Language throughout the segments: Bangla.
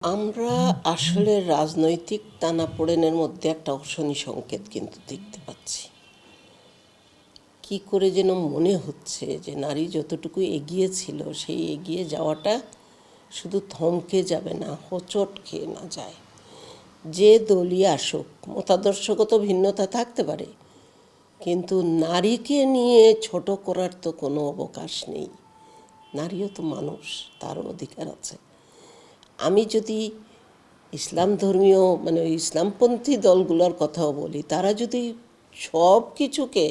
আমরা আসলে রাজনৈতিক টানাপোড়েনের মধ্যে একটা অশনি সংকেত কিন্তু দেখতে পাচ্ছি। কি করে যেন মনে হচ্ছে যে নারী যতটুকু এগিয়েছিল সেই এগিয়ে যাওয়াটা শুধু থমকে যাবে না, হোঁচট খেয়ে না যায়। যে দলই আসুক, মতাদর্শগত ভিন্নতা থাকতে পারে, কিন্তু নারীকে নিয়ে ছোট করার তো কোনো অবকাশ নেই। নারীও তো মানুষ, তারও অধিকার আছে। আমি যদি ইসলাম ধর্মীয় ইসলামপন্থী দলগুলোর কথাও বলি, তারা যদি সব কিছুকে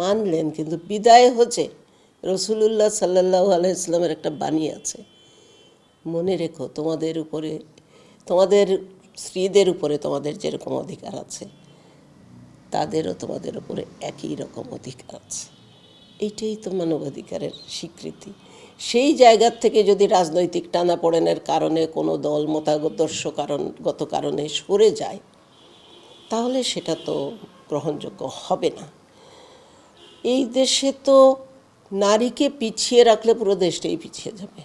মানলেন, কিন্তু বিদায় হচ্ছে রসুলুল্লাহ সাল্লাল্লাহু আলাইহি ইসলামের একটা বাণী আছে, মনে রেখো তোমাদের উপরে, তোমাদের স্ত্রীদের উপরে তোমাদের যেরকম অধিকার আছে তাদেরও তোমাদের উপরে একই রকম অধিকার আছে। এইটাই তো মানবাধিকারের স্বীকৃতি। সেই জায়গার থেকে যদি রাজনৈতিক টানাপোড়েনের কারণে কোনো দল মতাদর্শগত কারণে সরে যায়, তাহলে সেটা তো গ্রহণযোগ্য হবে না। এই দেশে তো নারীকে পিছিয়ে রাখলে পুরো দেশটাই পিছিয়ে যাবে।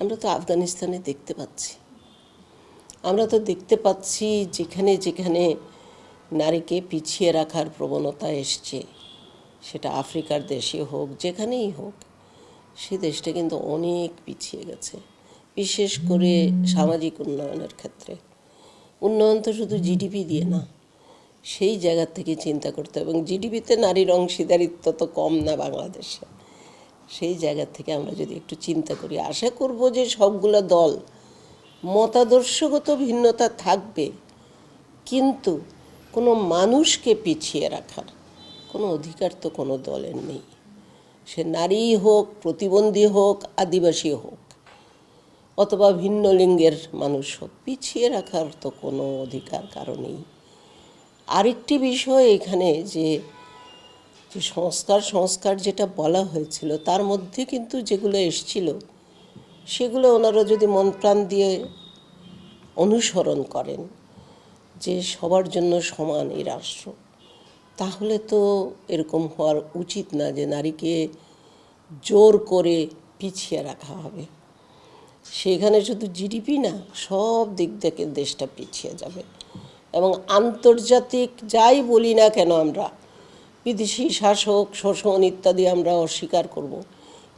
আমরা তো আফগানিস্তানে দেখতে পাচ্ছি, আমরা তো দেখতে পাচ্ছি যেখানে যেখানে নারীকে পিছিয়ে রাখার প্রবণতা এসছে, সেটা আফ্রিকার দেশে হোক, যেখানেই হোক, সে দেশটা কিন্তু অনেক পিছিয়ে গেছে, বিশেষ করে সামাজিক উন্নয়নের ক্ষেত্রে। উন্নয়ন তো শুধু জিডিপি দিয়ে না, সেই জায়গা থেকে চিন্তা করতে হবে। এবং জিডিপিতে নারীর অংশীদারিত্ব তো কম না বাংলাদেশে। সেই জায়গা থেকে আমরা যদি একটু চিন্তা করি, আশা করব যে সবগুলো দল, মতাদর্শগত ভিন্নতা থাকবে, কিন্তু কোনো মানুষকে পিছিয়ে রাখার কোনো অধিকার তো কোনো দলের নেই। সে নারী হোক, প্রতিবন্ধী হোক, আদিবাসী হোক, অথবা ভিন্ন লিঙ্গের মানুষ হোক, পিছিয়ে রাখার তো কোনো অধিকার কারো নেই। আরেকটি বিষয় এখানে যে সংস্কার যেটা বলা হয়েছিল, তার মধ্যে কিন্তু যেগুলো এসছিল সেগুলো ওনারা যদি মন প্রাণ দিয়ে অনুসরণ করেন, যে সবার জন্য সমান এই রাষ্ট্র, তাহলে তো এরকম হওয়ার উচিত না যে নারীকে জোর করে পিছিয়ে রাখা হবে। সেখানে শুধু জিডিপি না, সব দিক থেকে দেশটা পিছিয়ে যাবে। এবং আন্তর্জাতিক যাই বলি না কেন আমরা, বিদেশি শাসক, শোষণ ইত্যাদি আমরা অস্বীকার করব,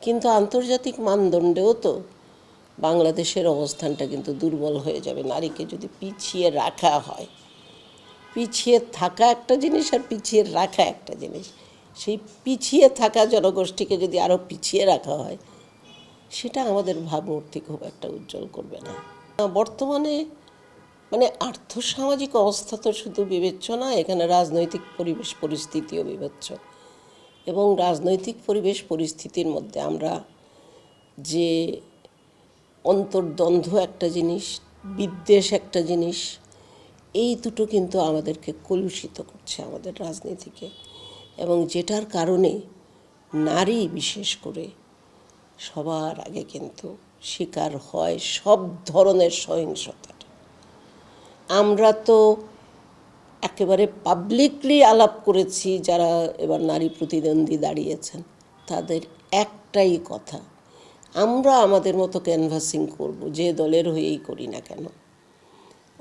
কিন্তু আন্তর্জাতিক মানদণ্ডেও তো বাংলাদেশের অবস্থানটা কিন্তু দুর্বল হয়ে যাবে নারীকে যদি পিছিয়ে রাখা হয়। পিছিয়ে থাকা একটা জিনিস আর পিছিয়ে রাখা একটা জিনিস। সেই পিছিয়ে থাকা জনগোষ্ঠীকে যদি আরও পিছিয়ে রাখা হয়, সেটা আমাদের ভাবমূর্তি খুব একটা উজ্জ্বল করবে না। বর্তমানে আর্থসামাজিক অবস্থা তো শুধু বিবেচ্য না, এখানে রাজনৈতিক পরিবেশ পরিস্থিতিও বিবেচ্য। এবং রাজনৈতিক পরিবেশ পরিস্থিতির মধ্যে আমরা যে অন্তর্দ্বন্দ্ব একটা জিনিস, বিদ্বেষ একটা জিনিস, এই দুটো কিন্তু আমাদেরকে কলুষিত করছে আমাদের রাজনীতিকে। এবং যেটার কারণে নারী বিশেষ করে সবার আগে কিন্তু শিকার হয় সব ধরনের সহিংসতার। আমরা তো একেবারে পাবলিকলি আলাপ করেছি, যারা এবার নারী প্রতিদ্বন্দ্বী দাঁড়িয়েছেন, তাদের একটাই কথা, আমরা আমাদের মতো ক্যানভাসিং করব, যে দলের হয়েই করি না কেন,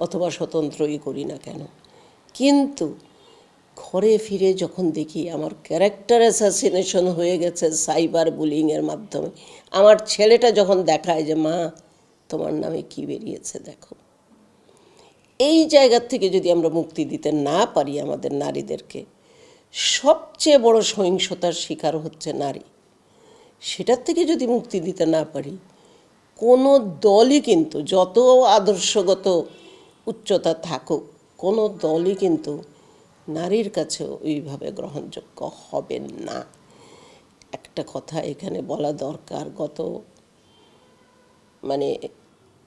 অথবা স্বতন্ত্রই করি না কেন। কিন্তু ঘরে ফিরে যখন দেখি আমার ক্যারেক্টার অ্যাসাসিনেশন হয়ে গেছে সাইবার বুলিংয়ের মাধ্যমে, আমার ছেলেটা যখন দেখায় যে মা তোমার নামে কি বেরিয়েছে দেখো, এই জায়গার থেকে যদি আমরা মুক্তি দিতে না পারি আমাদের নারীদেরকে, সবচেয়ে বড় সহিংসতার শিকার হচ্ছে নারী, সেটার থেকে যদি মুক্তি দিতে না পারি, কোনো দলই কিন্তু যত আদর্শগত উচ্চতা থাকুক, কোনো দলই কিন্তু নারীর কাছে ওইভাবে গ্রহণযোগ্য হবে না। একটা কথা এখানে বলা দরকার,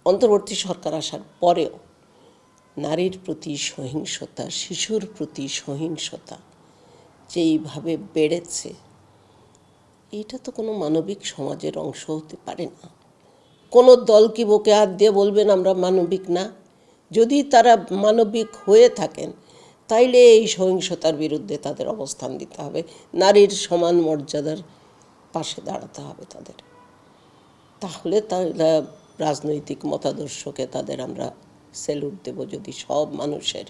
অন্তর্বর্তী সরকার আসার পরেও নারীর প্রতি সহিংসতা, শিশুর প্রতি সহিংসতা যেইভাবে বেড়েছে, এটা তো কোনো মানবিক সমাজের অংশ হতে পারে না। কোনো দল কি বুকে হাত দিয়ে বলবেন আমরা মানবিক না? যদি তারা মানবিক হয়ে থাকেন, তাইলে এই সহিংসতার বিরুদ্ধে তাদের অবস্থান দিতে হবে, নারীর সমান মর্যাদার পাশে দাঁড়াতে হবে তাদের। তাহলে রাজনৈতিক মতাদর্শকে তাদের আমরা স্যালুট দেব যদি সব মানুষের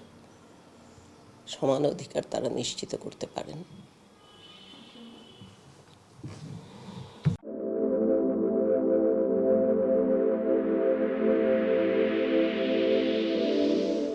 সমান অধিকার তারা নিশ্চিত করতে পারেন।